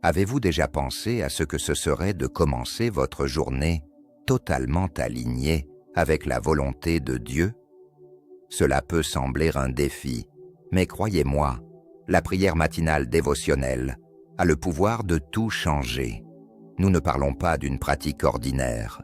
Avez-vous déjà pensé à ce que ce serait de commencer votre journée totalement alignée avec la volonté de Dieu? Cela peut sembler un défi, mais croyez-moi, la prière matinale dévotionnelle a le pouvoir de tout changer. Nous ne parlons pas d'une pratique ordinaire,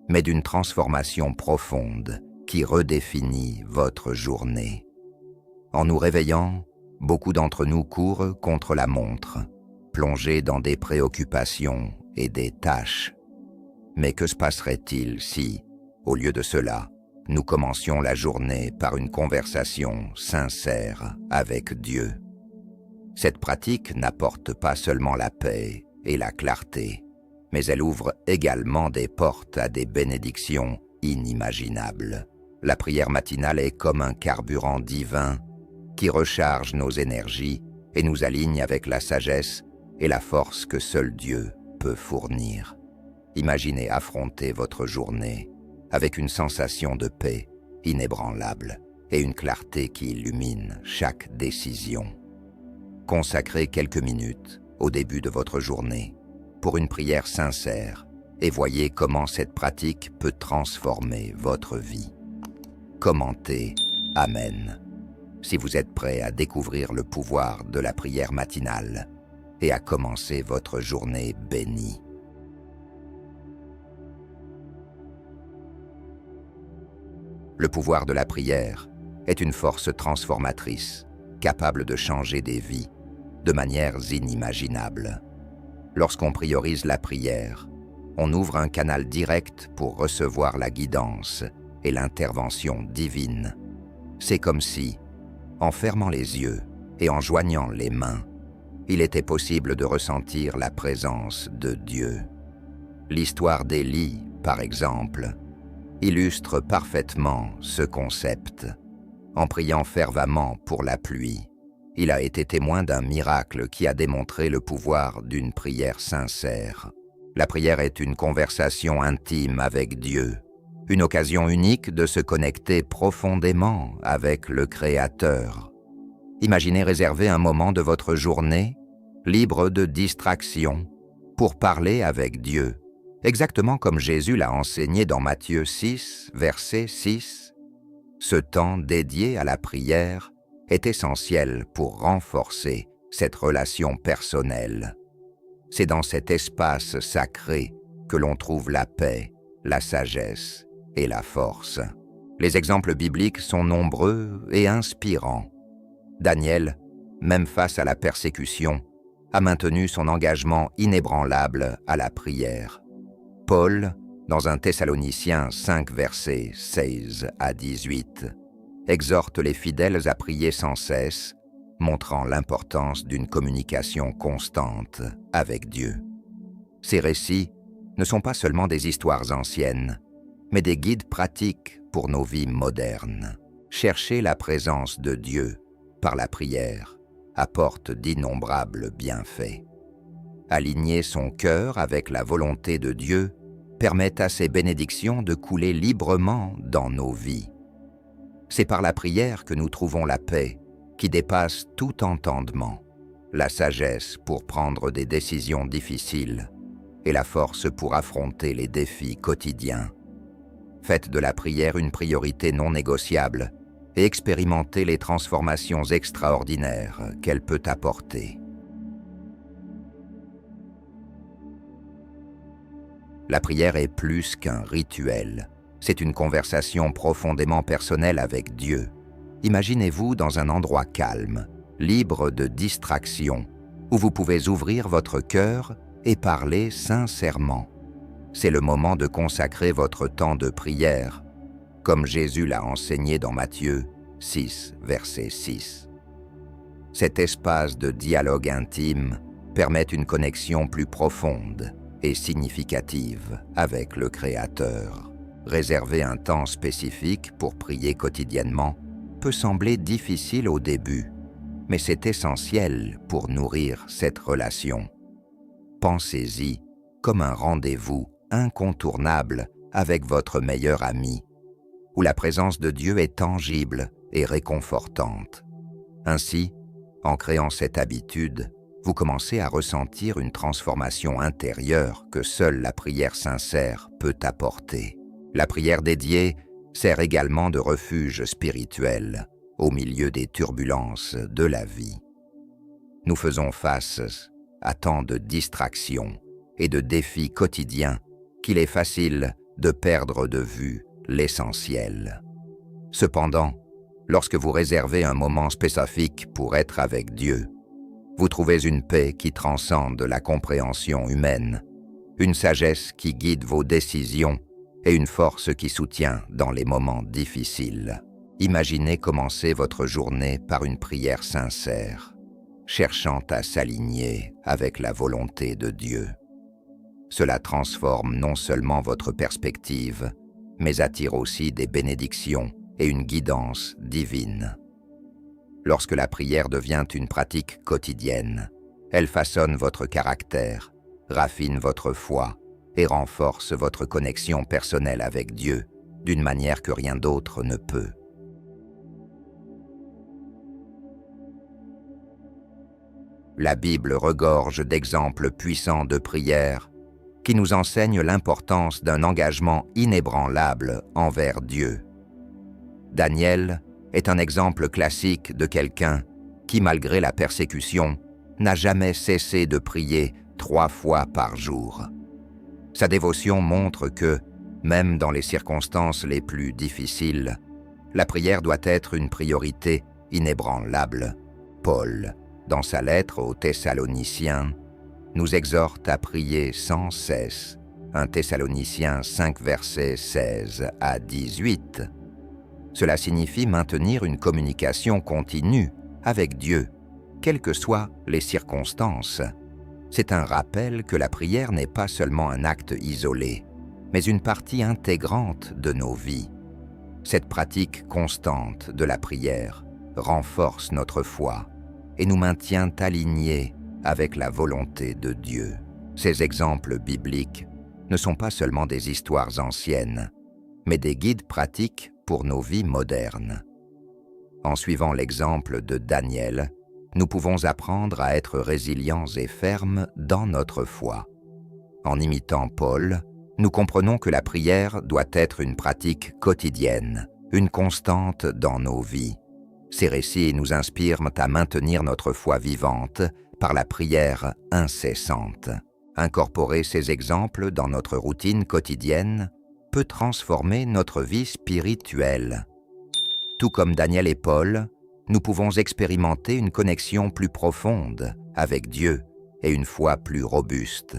mais d'une transformation profonde qui redéfinit votre journée. En nous réveillant, beaucoup d'entre nous courent contre la montre, plongés dans des préoccupations et des tâches. Mais que se passerait-il si, au lieu de cela, nous commencions la journée par une conversation sincère avec Dieu? Cette pratique n'apporte pas seulement la paix et la clarté, mais elle ouvre également des portes à des bénédictions inimaginables. La prière matinale est comme un carburant divin qui recharge nos énergies et nous aligne avec la sagesse et la force que seul Dieu peut fournir. Imaginez affronter votre journée avec une sensation de paix inébranlable et une clarté qui illumine chaque décision. Consacrez quelques minutes au début de votre journée pour une prière sincère et voyez comment cette pratique peut transformer votre vie. Commentez « Amen » si vous êtes prêt à découvrir le pouvoir de la prière matinale et à commencer votre journée bénie. Le pouvoir de la prière est une force transformatrice, capable de changer des vies de manières inimaginables. Lorsqu'on priorise la prière, on ouvre un canal direct pour recevoir la guidance et l'intervention divine. C'est comme si, en fermant les yeux et en joignant les mains, il était possible de ressentir la présence de Dieu. L'histoire d'Élie, par exemple, illustre parfaitement ce concept. En priant fervemment pour la pluie, il a été témoin d'un miracle qui a démontré le pouvoir d'une prière sincère. La prière est une conversation intime avec Dieu, une occasion unique de se connecter profondément avec le Créateur. Imaginez réserver un moment de votre journée, libre de distractions, pour parler avec Dieu, exactement comme Jésus l'a enseigné dans Matthieu 6, verset 6. Ce temps dédié à la prière est essentiel pour renforcer cette relation personnelle. C'est dans cet espace sacré que l'on trouve la paix, la sagesse et la force. Les exemples bibliques sont nombreux et inspirants. Daniel, même face à la persécution, a maintenu son engagement inébranlable à la prière. Paul, dans 1 Thessaloniciens 5 versets 16 à 18, exhorte les fidèles à prier sans cesse, montrant l'importance d'une communication constante avec Dieu. Ces récits ne sont pas seulement des histoires anciennes, mais des guides pratiques pour nos vies modernes. Chercher la présence de Dieu par la prière apporte d'innombrables bienfaits. Aligner son cœur avec la volonté de Dieu permet à ces bénédictions de couler librement dans nos vies. C'est par la prière que nous trouvons la paix qui dépasse tout entendement, la sagesse pour prendre des décisions difficiles et la force pour affronter les défis quotidiens. Faites de la prière une priorité non négociable et expérimentez les transformations extraordinaires qu'elle peut apporter. La prière est plus qu'un rituel. C'est une conversation profondément personnelle avec Dieu. Imaginez-vous dans un endroit calme, libre de distractions, où vous pouvez ouvrir votre cœur et parler sincèrement. C'est le moment de consacrer votre temps de prière, comme Jésus l'a enseigné dans Matthieu 6, verset 6. Cet espace de dialogue intime permet une connexion plus profonde et significative avec le Créateur. Réserver un temps spécifique pour prier quotidiennement peut sembler difficile au début, mais c'est essentiel pour nourrir cette relation. Pensez-y comme un rendez-vous incontournable avec votre meilleur ami, où la présence de Dieu est tangible et réconfortante. Ainsi, en créant cette habitude, vous commencez à ressentir une transformation intérieure que seule la prière sincère peut apporter. La prière dédiée sert également de refuge spirituel au milieu des turbulences de la vie. Nous faisons face à tant de distractions et de défis quotidiens qu'il est facile de perdre de vue l'essentiel. Cependant, lorsque vous réservez un moment spécifique pour être avec Dieu, vous trouvez une paix qui transcende la compréhension humaine, une sagesse qui guide vos décisions et une force qui soutient dans les moments difficiles. Imaginez commencer votre journée par une prière sincère, cherchant à s'aligner avec la volonté de Dieu. Cela transforme non seulement votre perspective, mais attire aussi des bénédictions et une guidance divine. Lorsque la prière devient une pratique quotidienne, elle façonne votre caractère, raffine votre foi et renforce votre connexion personnelle avec Dieu d'une manière que rien d'autre ne peut. La Bible regorge d'exemples puissants de prière qui nous enseignent l'importance d'un engagement inébranlable envers Dieu. Daniel est un exemple classique de quelqu'un qui, malgré la persécution, n'a jamais cessé de prier 3 fois par jour. Sa dévotion montre que, même dans les circonstances les plus difficiles, la prière doit être une priorité inébranlable. Paul, dans sa lettre aux Thessaloniciens, nous exhorte à prier sans cesse. 1 Thessaloniciens 5 versets 16 à 18. Cela signifie maintenir une communication continue avec Dieu, quelles que soient les circonstances. C'est un rappel que la prière n'est pas seulement un acte isolé, mais une partie intégrante de nos vies. Cette pratique constante de la prière renforce notre foi et nous maintient alignés avec la volonté de Dieu. Ces exemples bibliques ne sont pas seulement des histoires anciennes, mais des guides pratiques pour nos vies modernes. En suivant l'exemple de Daniel, nous pouvons apprendre à être résilients et fermes dans notre foi. En imitant Paul, nous comprenons que la prière doit être une pratique quotidienne, une constante dans nos vies. Ces récits nous inspirent à maintenir notre foi vivante par la prière incessante. Incorporer ces exemples dans notre routine quotidienne peut transformer notre vie spirituelle. Tout comme Daniel et Paul, nous pouvons expérimenter une connexion plus profonde avec Dieu et une foi plus robuste.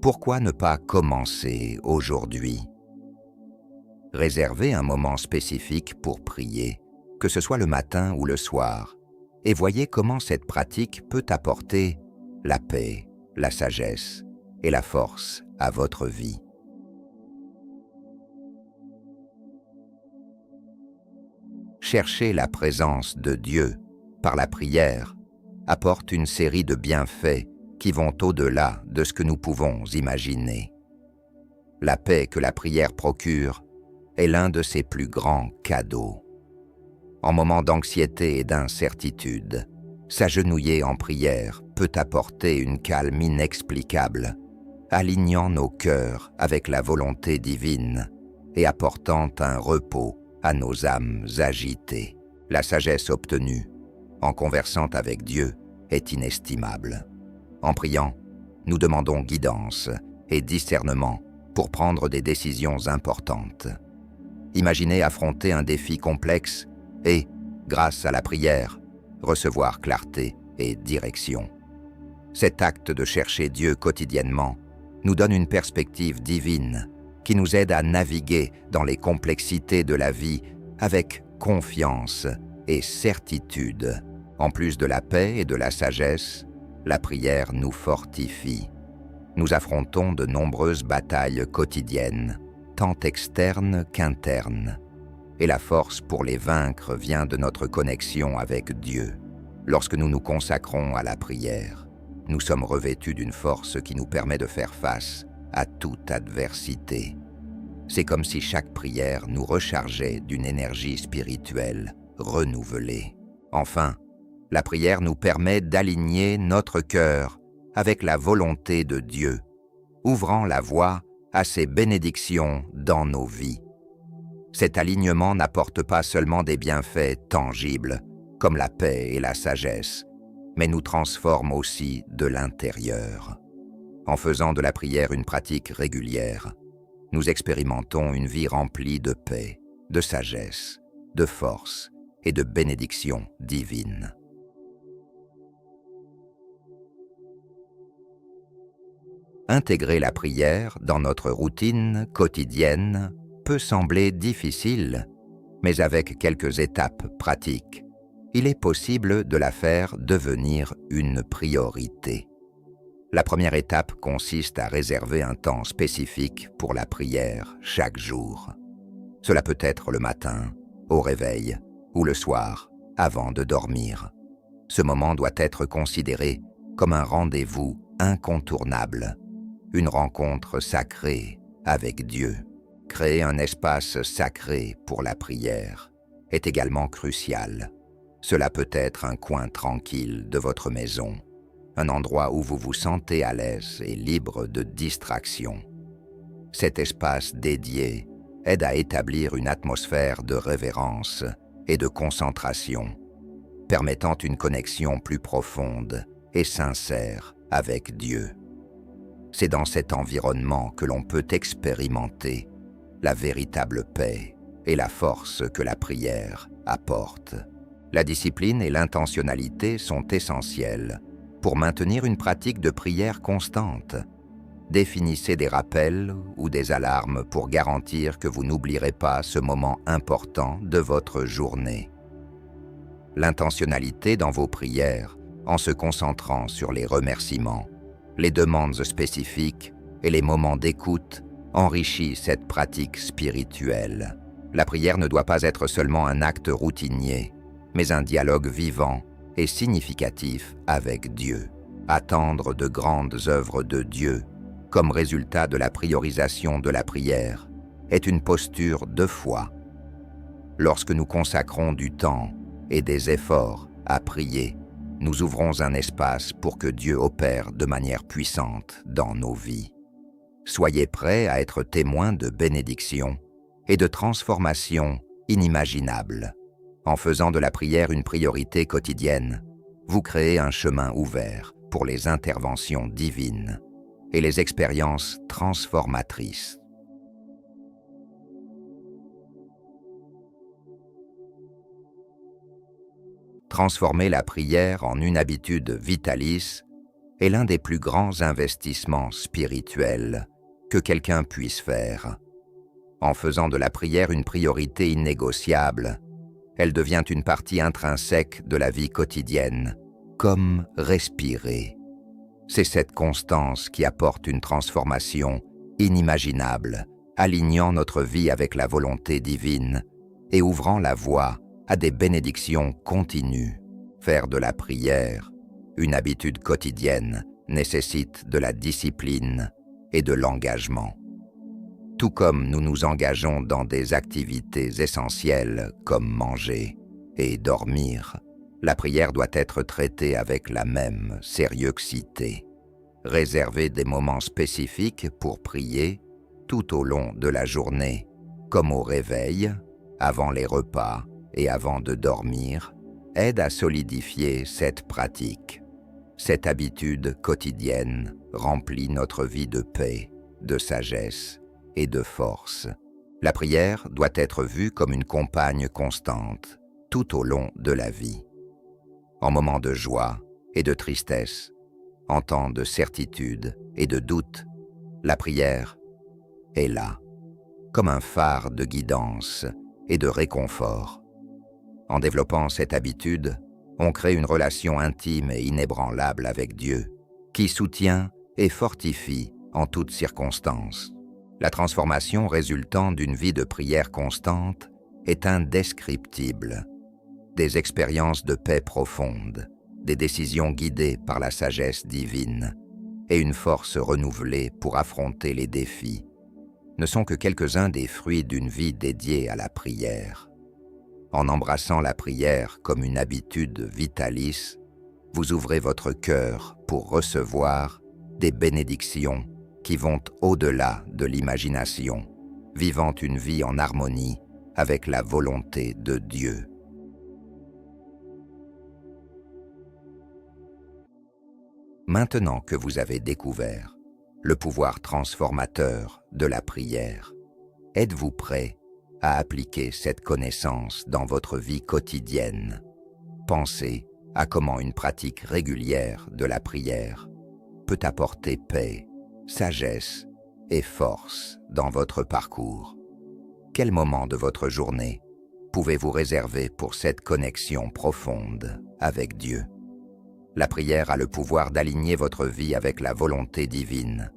Pourquoi ne pas commencer aujourd'hui? Réservez un moment spécifique pour prier, que ce soit le matin ou le soir, et voyez comment cette pratique peut apporter la paix, la sagesse et la force à votre vie. Chercher la présence de Dieu par la prière apporte une série de bienfaits qui vont au-delà de ce que nous pouvons imaginer. La paix que la prière procure est l'un de ses plus grands cadeaux. En moments d'anxiété et d'incertitude, s'agenouiller en prière peut apporter une calme inexplicable, alignant nos cœurs avec la volonté divine et apportant un repos à nos âmes agitées. La sagesse obtenue en conversant avec Dieu est inestimable. En priant, nous demandons guidance et discernement pour prendre des décisions importantes. Imaginez affronter un défi complexe et, grâce à la prière, recevoir clarté et direction. Cet acte de chercher Dieu quotidiennement nous donne une perspective divine qui nous aide à naviguer dans les complexités de la vie avec confiance et certitude. En plus de la paix et de la sagesse, la prière nous fortifie. Nous affrontons de nombreuses batailles quotidiennes, tant externes qu'internes, et la force pour les vaincre vient de notre connexion avec Dieu. Lorsque nous nous consacrons à la prière, nous sommes revêtus d'une force qui nous permet de faire face à toute adversité. C'est comme si chaque prière nous rechargeait d'une énergie spirituelle renouvelée. Enfin, La prière nous permet d'aligner notre cœur avec la volonté de Dieu, ouvrant la voie à ses bénédictions dans nos vies. Cet alignement n'apporte pas seulement des bienfaits tangibles, comme la paix et la sagesse, mais nous transforme aussi de l'intérieur. En faisant de la prière une pratique régulière, nous expérimentons une vie remplie de paix, de sagesse, de force et de bénédictions divines. Intégrer la prière dans notre routine quotidienne peut sembler difficile, mais avec quelques étapes pratiques, il est possible de la faire devenir une priorité. La première étape consiste à réserver un temps spécifique pour la prière chaque jour. Cela peut être le matin, au réveil, ou le soir, avant de dormir. Ce moment doit être considéré comme un rendez-vous incontournable, une rencontre sacrée avec Dieu. Créer un espace sacré pour la prière est également crucial. Cela peut être un coin tranquille de votre maison, un endroit où vous vous sentez à l'aise et libre de distractions. Cet espace dédié aide à établir une atmosphère de révérence et de concentration, permettant une connexion plus profonde et sincère avec Dieu. C'est dans cet environnement que l'on peut expérimenter la véritable paix et la force que la prière apporte. La discipline et l'intentionnalité sont essentielles pour maintenir une pratique de prière constante. Définissez des rappels ou des alarmes pour garantir que vous n'oublierez pas ce moment important de votre journée. L'intentionnalité dans vos prières, en se concentrant sur les remerciements, les demandes spécifiques et les moments d'écoute, enrichit cette pratique spirituelle. La prière ne doit pas être seulement un acte routinier, mais un dialogue vivant et significatif avec Dieu. Attendre de grandes œuvres de Dieu, comme résultat de la priorisation de la prière, est une posture de foi. Lorsque nous consacrons du temps et des efforts à prier, nous ouvrons un espace pour que Dieu opère de manière puissante dans nos vies. Soyez prêts à être témoins de bénédictions et de transformations inimaginables. En faisant de la prière une priorité quotidienne, vous créez un chemin ouvert pour les interventions divines et les expériences transformatrices. Transformer la prière en une habitude vitalice est l'un des plus grands investissements spirituels que quelqu'un puisse faire. En faisant de la prière une priorité innégociable, elle devient une partie intrinsèque de la vie quotidienne, comme respirer. C'est cette constance qui apporte une transformation inimaginable, alignant notre vie avec la volonté divine et ouvrant la voie à des bénédictions continues. Faire de la prière une habitude quotidienne nécessite de la discipline et de l'engagement. Tout comme nous nous engageons dans des activités essentielles comme manger et dormir, la prière doit être traitée avec la même sérieuxité. Réservez des moments spécifiques pour prier tout au long de la journée, comme au réveil, avant les repas et avant de dormir, aide à solidifier cette pratique. Cette habitude quotidienne remplit notre vie de paix, de sagesse et de force. La prière doit être vue comme une compagne constante tout au long de la vie. En moments de joie et de tristesse, en temps de certitude et de doute, la prière est là, comme un phare de guidance et de réconfort. En développant cette habitude, on crée une relation intime et inébranlable avec Dieu, qui soutient et fortifie en toutes circonstances. La transformation résultant d'une vie de prière constante est indescriptible. Des expériences de paix profonde, des décisions guidées par la sagesse divine et une force renouvelée pour affronter les défis ne sont que quelques-uns des fruits d'une vie dédiée à la prière. En embrassant la prière comme une habitude vitalice, vous ouvrez votre cœur pour recevoir des bénédictions qui vont au-delà de l'imagination, vivant une vie en harmonie avec la volonté de Dieu. Maintenant que vous avez découvert le pouvoir transformateur de la prière, êtes-vous prêt à appliquer cette connaissance dans votre vie quotidienne? Pensez à comment une pratique régulière de la prière peut apporter paix, sagesse et force dans votre parcours. Quel moment de votre journée pouvez-vous réserver pour cette connexion profonde avec Dieu? La prière a le pouvoir d'aligner votre vie avec la volonté divine,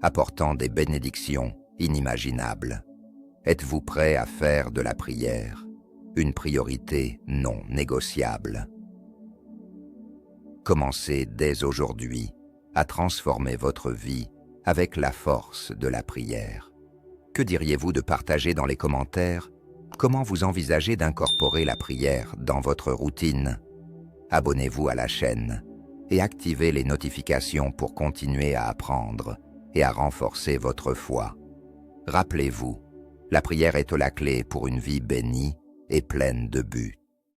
apportant des bénédictions inimaginables. Êtes-vous prêt à faire de la prière une priorité non négociable? Commencez dès aujourd'hui à transformer votre vie avec la force de la prière. Que diriez-vous de partager dans les commentaires comment vous envisagez d'incorporer la prière dans votre routine? Abonnez-vous à la chaîne et activez les notifications pour continuer à apprendre et à renforcer votre foi. Rappelez-vous, la prière est la clé pour une vie bénie et pleine de buts.